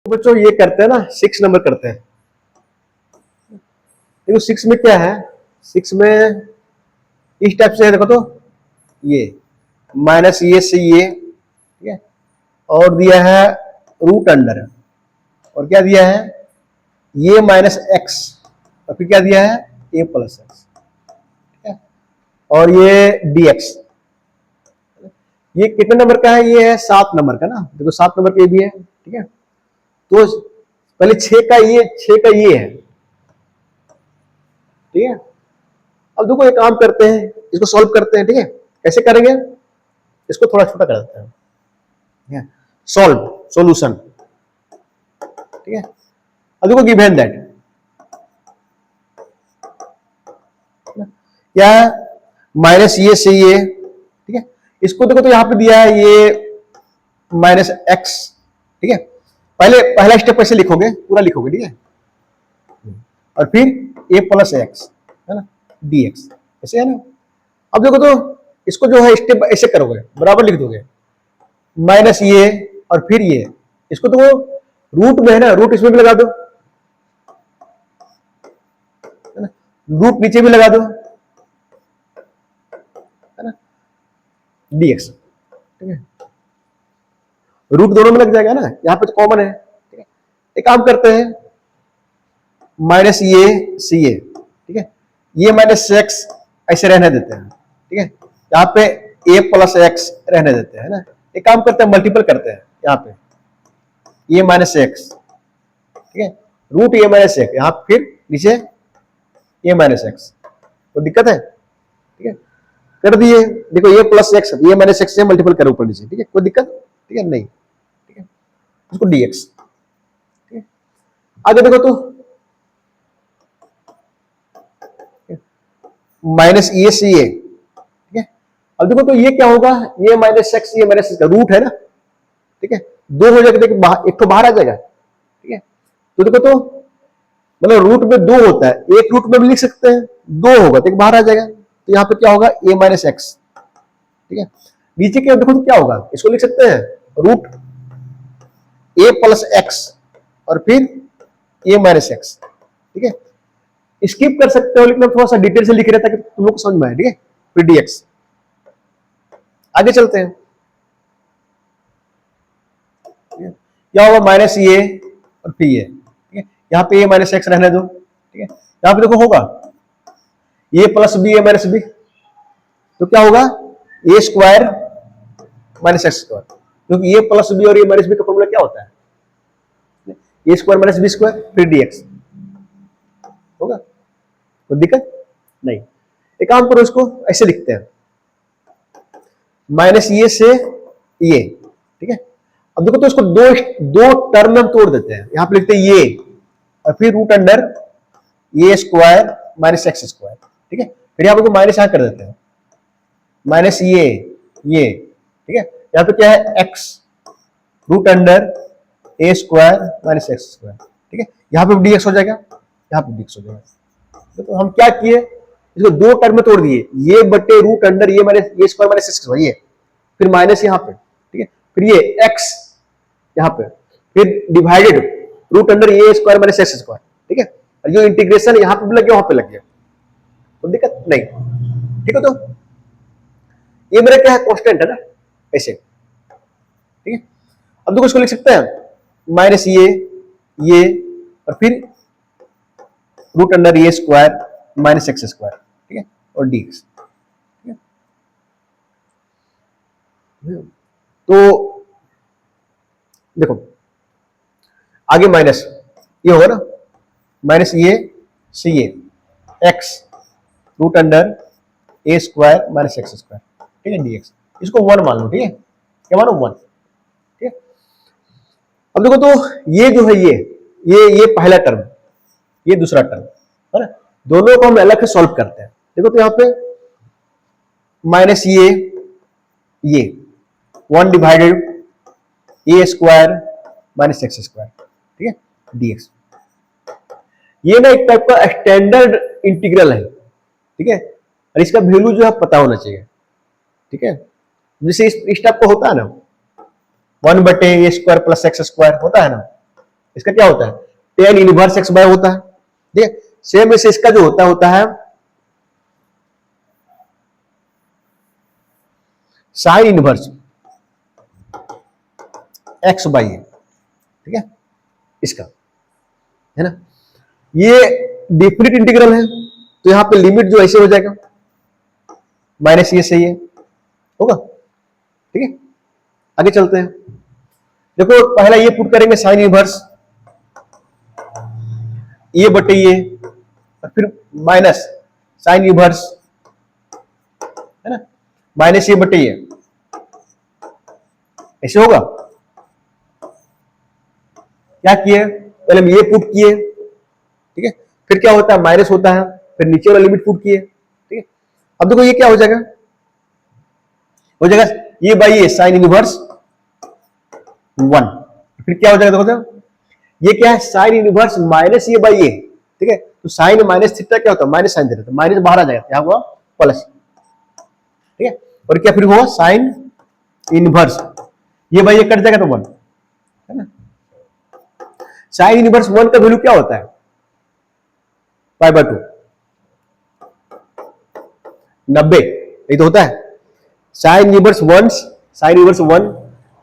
तो बच्चों ये करते हैं ना, 6 नंबर करते हैं। देखो 6 में क्या है, 6 में इस टाइप से है, देखो तो ये माइनस ये से ये, ठीक है, और दिया है रूट अंडर, और क्या दिया है ये माइनस एक्स, और फिर क्या दिया है ए प्लस एक्स, ठीक है, और ये डीएक्स। ये कितने नंबर का है, ये है 7 नंबर का ना, देखो 7 नंबर का ये भी है, ठीक है। तो पहले 6 का ये है, ठीक है। अब देखो एक काम करते हैं, इसको सॉल्व करते हैं, ठीक है। कैसे करेंगे, इसको थोड़ा छोटा कर देते हैं, सॉल्व सॉल्यूशन, ठीक है। अब देखो गिवन दैट क्या है, माइनस ये से ये, ठीक है। इसको देखो तो यहां पे दिया है ये माइनस एक्स, ठीक है। पहला स्टेप कैसे लिखोगे, पूरा लिखोगे, ठीक है, और फिर ए प्लस एक्स है ना, डी एक्स, ऐसे है ना। अब देखो तो इसको जो है स्टेप ऐसे करोगे, बराबर लिख दोगे, माइनस ये और फिर ये, इसको तो रूट में है ना, रूट इसमें भी लगा दो, है ना, रूट नीचे भी लगा दो, है ना, dx, ठीक है। रूट दोनों में लग जाएगा ना, यहां पे तो कॉमन है, ठीक है। एक काम करते हैं, माइनस ये सी ए, ठीक है, ये माइनस एक्स ऐसे रहने देते हैं, ठीक है। यहाँ पे ए प्लस एक्स रहने देते हैं ना। एक काम करते हैं, मल्टीपल करते हैं, यहाँ पे ये माइनस एक्स, ठीक है, रूट ए माइनस एक्स, यहाँ फिर नीचे ए माइनस एक्स, तो दिक्कत है, ठीक है। कर दिए, देखो ये प्लस एक्स, ये माइनस एक्स से मल्टीपल करो ऊपर नीचे, ठीक है, कोई दिक्कत, ठीक है, नहीं, ठीक है। उसको डीएक्स, ठीक है। आगे देखो तो माइनस ये से ये, ठीक है। अब देखो तो ये क्या होगा, ये माइनस एक्स, ये माइनस एक्स का रूट है ना, ठीक है, दो हो जाएगा, देखो एक तो बाहर आ जाएगा, ठीक है। तो देखो तो मतलब रूट में 2 होता है, एक रूट में भी लिख सकते हैं, 2 होगा तो एक बाहर आ जाएगा, तो यहाँ पे क्या होगा ए माइनस एक्स, ठीक है। नीचे क्या देखो तो क्या होगा, इसको लिख सकते हैं रूट ए प्लस एक्स और फिर ए माइनस एक्स, ठीक है। स्किप कर सकते हो, लेकिन थोड़ा सा डिटेल से लिख रहे ताकि तुम लोग को समझ में आए, ठीक है, फिर डीएक्स। आगे चलते हैं, क्या होगा माइनस ये और फिर ये, ठीक है, यहाँ पे ए माइनस एक्स रहने दो, ठीक है। यहाँ पे देखो होगा ए प्लस बी ए माइनस बी, तो क्या होगा ए स्क्वायर माइनस एक्स स्क्वायर, क्योंकि ए प्लस बी और ए माइनस बी का फॉर्मूला क्या होता है, ए स्क्वायर माइनस बी स्क्वायर फिर डीएक्स होगा, तो दिक्कत नहीं। एक काम करो, इसको ऐसे लिखते हैं, माइनस ये से ये, ठीक है। अब देखो तो इसको दो टर्म में हम तोड़ देते हैं, यहां पे लिखते हैं ये और फिर रूट अंडर ये स्क्वायर माइनस एक्स स्क्वायर, ठीक है। फिर यहां पर माइनस यहां कर देते हैं, माइनस ये, ठीक है। यहां पे क्या है एक्स रूट अंडर ए स्क्वायर माइनस एक्स स्क्वायर, ठीक है। यहां पे डीएक्स हो जाएगा, यहां पे डीएक्स हो जाएगा। तो हम क्या किए, इसको दो टर्म में तोड़ दिए, ये बटे रूट अंडर ये माइनस ये स्क्वायर माइनस एक्स स्क्वायर, ये फिर माइनस यहां पे, ठीक है, फिर ये एक्स यहां पे, फिर डिवाइडेड रूट अंडर ए स्क्वायर माइनस एक्स स्क्वायर, ठीक है। और जो इंटीग्रेशन यहां पे भी लग गया वहां पे लग गया, तो दिक्कत नहीं, ठीक है। तो ये मेरा क्या है, कांस्टेंट है ना, ऐसे, ठीक है। अब देखो इसको लिख सकते हैं माइनस ये और फिर रूट अंडर ए स्क्वायर माइनस एक्स स्क्वायर, ठीक है, और डीएक्स, ठीक है। तो देखो आगे माइनस ये होगा ना, माइनस ये से ये एक्स रूट अंडर ए स्क्वायर माइनस एक्स स्क्वायर, ठीक है, डीएक्स। इसको 1 मान लो, ठीक है, क्या मानो 1, ठीक है। अब देखो तो ये जो है ये पहला टर्म, ये दूसरा टर्म है ना, दोनों को हम अलग से सॉल्व करते हैं। देखो तो यहाँ पे माइनस ये 1 डिवाइडेड ए स्क्वायर माइनस एक्स स्क्वायर, ठीक है, डीएक्स। ये ना एक टाइप का स्टैंडर्ड इंटीग्रल है, ठीक है, और इसका वैल्यू जो है पता होना चाहिए, ठीक है। जैसे इस टाइप का होता है ना 1 बटे ए स्क्वायर प्लस एक्स स्क्वायर होता है ना, इसका क्या होता है, टेन इनवर्स एक्स बाय होता है। ठीक है, सेम से इसका जो होता है साइन इनवर्स एक्स बाई ए। ठीक है, इसका है ना, ये डिफरेंट इंटीग्रल है, तो यहां पे लिमिट जो ऐसे हो जाएगा माइनस ये सही है होगा। ठीक है, आगे चलते हैं। देखो पहला ये पुट करेंगे साइन इनवर्स ये बटे ये, और फिर माइनस साइन इनवर्स है ना, माइनस ये बटे ये, ऐसे होगा। क्या किए, पहले हम ये पुट किए, ठीक है, फिर क्या होता है माइनस होता है, फिर नीचे वाला लिमिट पुट किए। ठीक है, अब देखो ये क्या हो जाएगा, ये बाई ये साइन इनवर्स 1, फिर क्या हो जाएगा देखो तो, ये क्या है साइन इनवर्स माइनस ये बाई ये। ठीक है, तो साइन माइनस थीटा क्या होता है माइनस साइन थीटा, तो माइनस बाहर आ जाएगा, यहां हुआ प्लस। ठीक है, और क्या फिर हुआ साइन इनवर्स ये बाई ये कट जाएगा तो 1 है ना। साइन इनवर्स 1 का वैल्यू क्या होता है पाई बाय 2, 90, यही तो होता है। साइन इनवर्स 1, साइन इनवर्स 1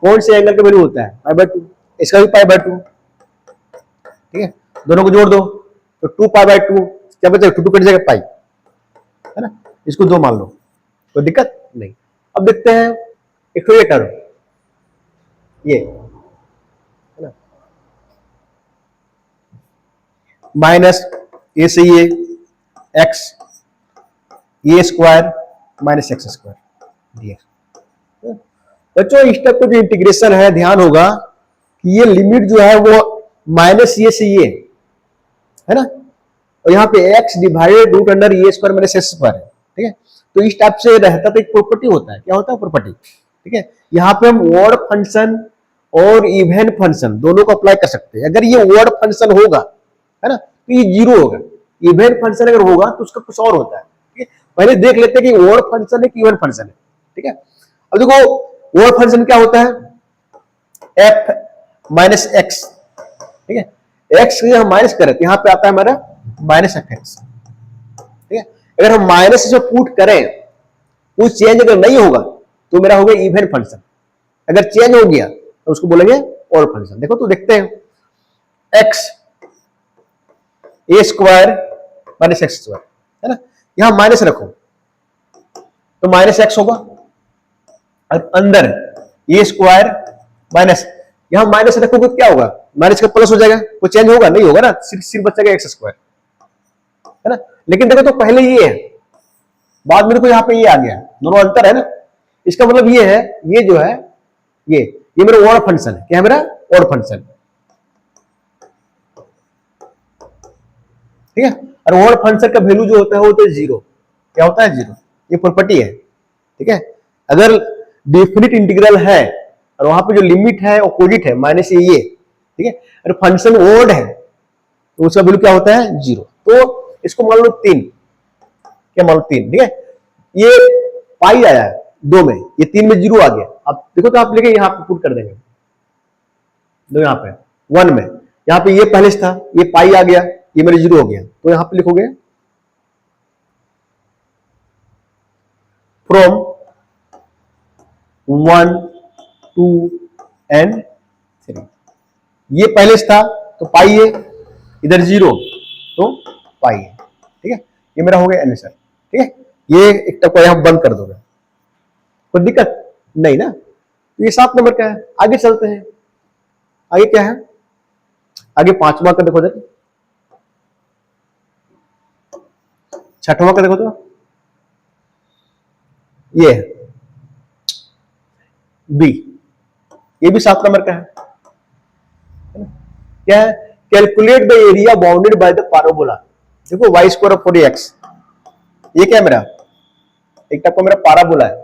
कौन से एंगल का वैल्यू होता है पाई बाय 2, इसका भी पाई बाय 2। ठीक है, दोनों को जोड़ दो तो 2 पाई बाय 2 क्या बचेगा, 2 कट जाएगा पाई है ना, इसको 2 मान लो, कोई दिक्कत नहीं। अब देखते हैं एक तो ये टर्म ये है ना, माइनस ए से ये X A square minus X square DX. बच्चों इस तक को जो इंटीग्रेशन है ध्यान होगा कि ये लिमिट जो है वो माइनस ये से ये है ना, और यहाँ पे x डिवाइडेड रूट अंडर ए स्क्वायर माइनस एक्स स्क्वायर है। ठीक है, तो इस टाइप से रहता तो एक प्रॉपर्टी होता है, क्या होता है प्रॉपर्टी। ठीक है, यहाँ पे हम ऑड फंक्शन और इवन फंक्शन दोनों को अप्लाई कर सकते हैं। अगर ये ऑड फंक्शन होगा है ना तो ये 0 होगा, इवन फंक्शन अगर होगा तो उसका कुछ और होता है। ठीक है, पहले देख लेते हैं कि ऑड फंक्शन है कि इवन फंक्शन है। ठीक है, अब देखो ऑड फंक्शन क्या होता है f माइनस एक्स। ठीक है, x को हम माइनस करें तो यहाँ पे आता है हमारा माइनस एफ एक्स। ठीक है, अगर हम माइनस से पुट करें कुछ चेंज अगर नहीं होगा तो मेरा होगा इवन फंक्शन, अगर चेंज हो गया तो उसको बोलेंगे ऑड फंक्शन। देखो तो देखते हैं x ए स्क्वायर माइनस एक्स स्क्वायर है ना, यहां माइनस रखो तो माइनस एक्स होगा, और अंदर ए स्क्वायर माइनस, यहां माइनस रखोगे तो क्या होगा माइनस का प्लस हो जाएगा, कोई चेंज होगा नहीं होगा ना, सिर्फ बचेगा एक्स स्क्वायर है ना। लेकिन देखो तो पहले ये है, बाद में देखो यहाँ पे ये आ गया, दोनों अंतर है ना। इसका मतलब ये है ये जो है ये मेरा ऑड फंक्शन है, क्या है मेरा ऑड फंक्शन। ठीक है, और ऑड फंक्शन का वैल्यू जो होता है वो तो 0, क्या होता है 0, ये प्रॉपर्टी है। ठीक है, अगर डेफिनिट इंटीग्रल है और वहां पे जो लिमिट है अपोजिट है माइनस ये, ठीक है, और फंक्शन ऑड है तो उसका वैल्यू क्या होता है 0। तो इसको मान लो 3, क्या मान लो 3। ठीक है, ये पाई आया है 2 में, ये 3 में 0 आ गया। अब देखो तो आप लेके यहाँ पे पुट कर देंगे, दो यहाँ पे 1 में, यहाँ पे ये पहले से था, ये पाई आ गया, ये मेरे 0 हो गया, तो यहाँ पे लिखोगे फ्रॉम 1 2 एंड 3, ये पहले से था तो पाई है, इधर 0 तो पाई है। ठीक है, ये मेरा हो गया आंसर। ठीक है, ये एक टक को यहां बंद कर दोगे, कोई दिक्कत नहीं ना। तो ये 7 नंबर का है। आगे चलते हैं, आगे क्या है, आगे 5वां का देखो जरा, 6वां का देखो तो ये है बी, ये भी 7 नंबर का है ना? क्या है, calculate the area bounded by the parabola. देखो वाई स्क्वायर ऑफ 4x, ये क्या है मेरा, एक टाइप का मेरा पैराबोला है।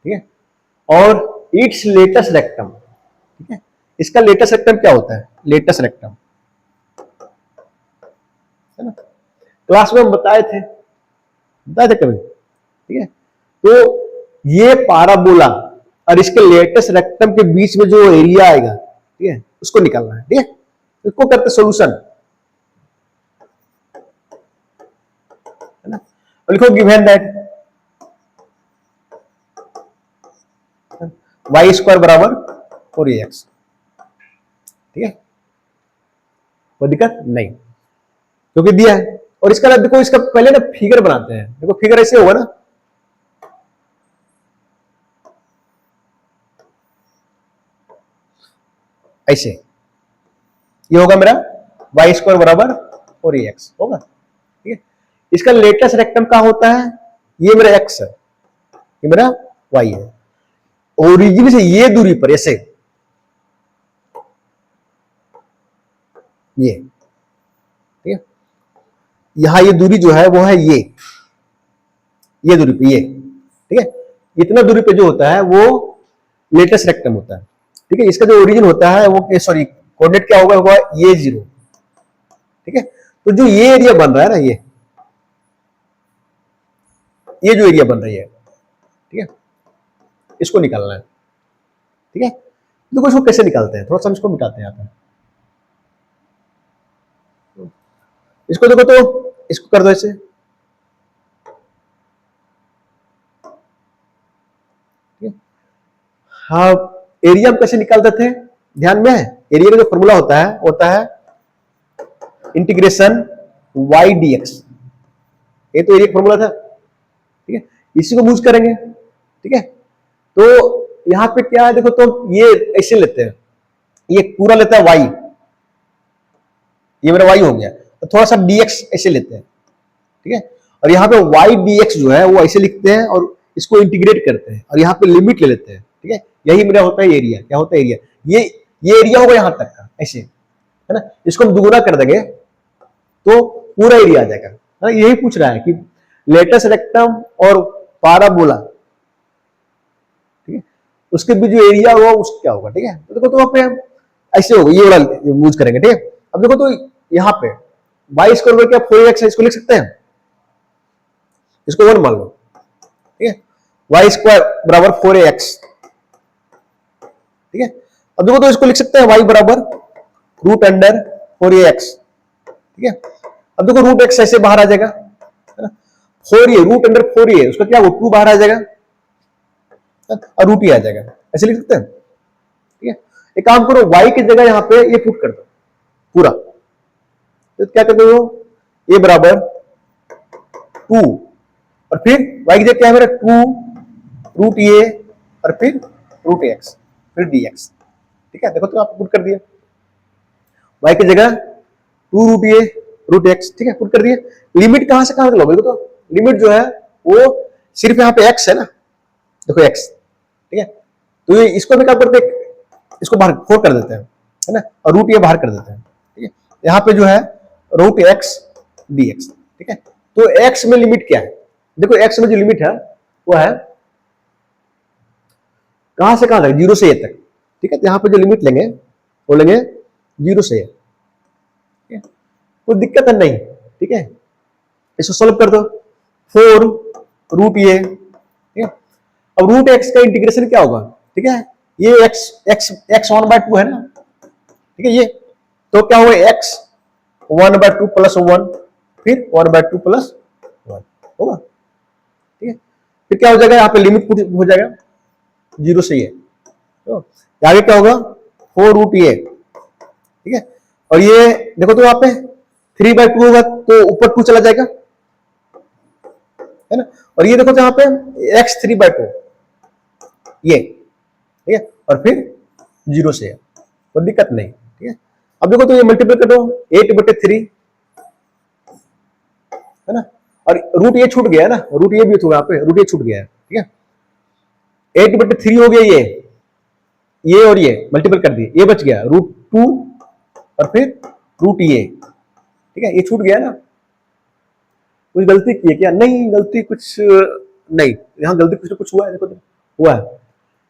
ठीक है, और इट्स लेटेस्ट रेक्टम। ठीक है, इसका लेटेस्ट रेक्टम क्या होता है, लेटेस्ट रेक्टम है ना, क्लास में हम बताए थे कभी। ठीक है, तो ये पैराबोला और इसके लेटेस्ट रेक्टम के बीच में जो एरिया आएगा ठीक है, उसको निकालना है। ठीक है, इसको करते सोल्यूशन, है ना। और लिखो गिवन दैट वाई स्क्वायर बराबर 4ax। ठीक है, कोई दिक्कत नहीं, क्योंकि दिया है। और इसका देखो, इसका पहले ना फिगर बनाते हैं। देखो फिगर ऐसे होगा ना, ऐसे, ये होगा मेरा वाई स्क्वायर बराबर 4ax होगा। ठीक है, इसका लेटेस्ट रेक्टम क्या होता है, ये मेरा x है, ये मेरा y है। ओरिजिन से ये दूरी पर ऐसे, ये, ठीक है, यहां ये दूरी जो है वो है ये दूरी पे, ये, ठीक है, इतना दूरी पे जो होता है वो लेटेस्ट रेक्टम होता है। ठीक है, इसका जो ओरिजिन होता है वो, सॉरी, कोऑर्डिनेट क्या होगा, ये 0। ठीक है, तो जो ये एरिया बन रहा है ना, ये जो एरिया बन रही है, ठीक है, इसको निकालना है। ठीक है, देखो इसको कैसे निकालते हैं, थोड़ा सा इसको मिटाते हैं यहाँ पे। इसको देखो तो, इसको कर दो ऐसे। हाँ, एरिया हम कैसे निकालते थे, ध्यान में है, एरिया का जो फॉर्मूला होता है इंटीग्रेशन y dx। ये तो एरिया का फॉर्मूला था। ठीक है, इसी को यूज करेंगे। ठीक है, तो यहां पे क्या है, देखो तो ये ऐसे लेते हैं, ये पूरा लेता है y, ये मेरा y हो गया, तो थोड़ा सा dx ऐसे लेते हैं। ठीक है, और यहाँ पे y dx जो है वो ऐसे लिखते हैं और इसको इंटीग्रेट करते हैं और यहाँ पे लिमिट ले लेते हैं। ठीक है, यही मेरा होता है एरिया। क्या होता है एरिया, ये एरिया होगा यहाँ तक का, ऐसे, है ना। इसको हम दुगुना कर देंगे तो पूरा एरिया आ जाएगा, है ना। यही पूछ रहा है कि लेटस रेक्टम और पाराबोला, ठीक है, उसके बीच जो एरिया होगा उसका क्या होगा। ठीक है, तो देखो तो वहां पे ऐसे होगा, ये वाला यूज करेंगे। ठीक है, अब देखो तो यहाँ पे 22 क्या 4x है, इसको लिख सकते हैं, इसको 1 मान लो। ठीक है, वाई स्क्वायर बराबर 4ax। ठीक है, अब देखो तो इसको लिख सकते हैं y बराबर रूट अंडर 4ax। ठीक है, अब देखो रूट x ऐसे बाहर आ जाएगा, है ना, 4a रूट अंडर 4a, उसका क्या हो 2 बाहर आ जाएगा और रूट ही आ जाएगा, ऐसे लिख सकते हैं। ठीक है, एक काम करो, y की जगह यहां पे ये पुट कर दो पूरा, तो क्या कर दो, a बराबर 2 और फिर y की जगह क्या है मेरा 2 रूट ए और फिर रूट एक्स फिर dx। ठीक है, देखो तो आप पुट कर दिया, y की जगह 2 रूट ए रूट एक्स। ठीक है, पुट कर दिया। लिमिट कहां से कहां तक लोगे, तो लिमिट जो है वो सिर्फ यहाँ पे x है ना, देखो x। ठीक है, तो ये इसको भी क्या करते हैं, इसको बाहर 4 कर देते हैं, है ना, और रूट ये बाहर कर देते हैं। ठीक है, यहाँ पे जो है रूट एक्स dx। ठीक है, तो x में लिमिट क्या है, देखो x में जो लिमिट है वो है कहां से कहां तक, 0 से a तक। ठीक है, तो यहाँ पे जो लिमिट लेंगे वो लेंगे 0 से a। ठीक है, कोई दिक्कत है नहीं। ठीक है, इसको सॉल्व कर दो, 4 रूट ए। ठीक है, अब रूट एक्स का इंटीग्रेशन क्या होगा, ठीक है, ये x x x 1/2 है ना। ठीक है, ये तो क्या होगा x 1/2 प्लस 1 फिर 1/2 प्लस 1 होगा। ठीक है, फिर क्या हो जाएगा, यहाँ पे लिमिट हो जाएगा 0 से ये, तो आगे क्या होगा 4 रूट ए। ठीक है, और ये देखो तो यहाँ पे 3/2 होगा तो ऊपर 2 चला जाएगा, है ना, और ये देखो तो यहाँ पे x 3/2 ये। ठीक है, और फिर 0 से कोई दिक्कत नहीं। ठीक है, अब देखो तो ये मल्टीप्लाई कर दो 8/3, है ना, और रूट ये छूट गया है ना, रूट ये भी होगा यहाँ पे, रूट ये छूट गया है। ठीक है, 8/3 हो गया ये और ये मल्टीपल कर दिए, ये बच गया रूट 2 और फिर रूट ये। ठीक है, ये छूट गया ना, कुछ गलती की है क्या, नहीं गलती कुछ नहीं, यहाँ गलती कुछ ना कुछ हुआ है, देखो हुआ है,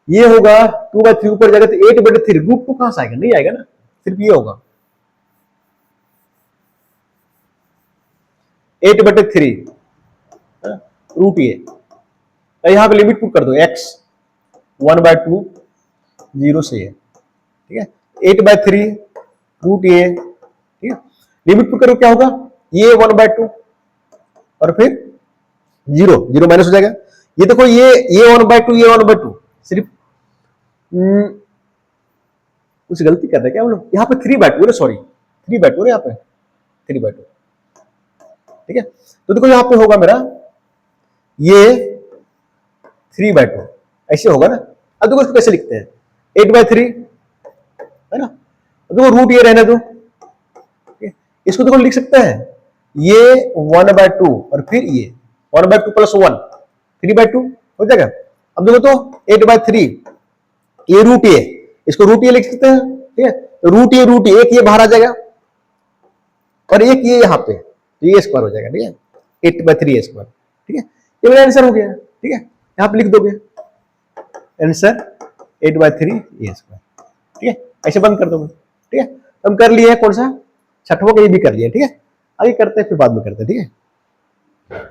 ये होगा 2/3 ऊपर जाएगा तो 8/3, रूट 2 कहां से आएगा, नहीं आएगा ना, सिर्फ ये होगा 8/3 रूट ये। यहां पे लिमिट पुट कर दो x 1/2 0 से है। ठीक है, 8/3 रूट ए, ठीक है। लिमिट पुट करो क्या होगा, ये 1/2 और फिर 0 0 माइनस हो जाएगा। ये देखो ये 1/2 ये 1/2 सिर्फ कुछ गलती कर रहे हैं क्या हम लोग, यहाँ पे 3/2 सॉरी 3/2 यहाँ पे 3/2, ठीक है। तो देखो यहाँ पे होगा मेरा ये 3/2 ऐसे होगा ना। अब देखो इसको कैसे लिखते हैं, 8/3 है ना। अब देखो रूट ये रहने दो, इसको देखो लिख सकते हैं ये 1/2 और फिर ये 1/2 + 1 3/2 हो जाएगा। अब देखो तो 8/3 ये रूट ए, इसको रूट ए लिख सकते हैं, ठीक है। रूट ए एक ये बाहर आ जाएगा और एक ये यहाँ पे, तो ये स्क्वायर हो जाएगा, ठीक है। 8/3 स्क्वायर, ठीक है। ये मेरा आंसर हो गया, ठीक है। यहाँ पे लिख दोगे आंसर 8/3 स्क्वायर, ठीक है। ऐसे बंद कर दोगे, ठीक है। हम कर लिए कौन सा, छठवां का ये भी कर लिया, ठीक है। आगे करते हैं फिर बाद में करते हैं, ठीक है।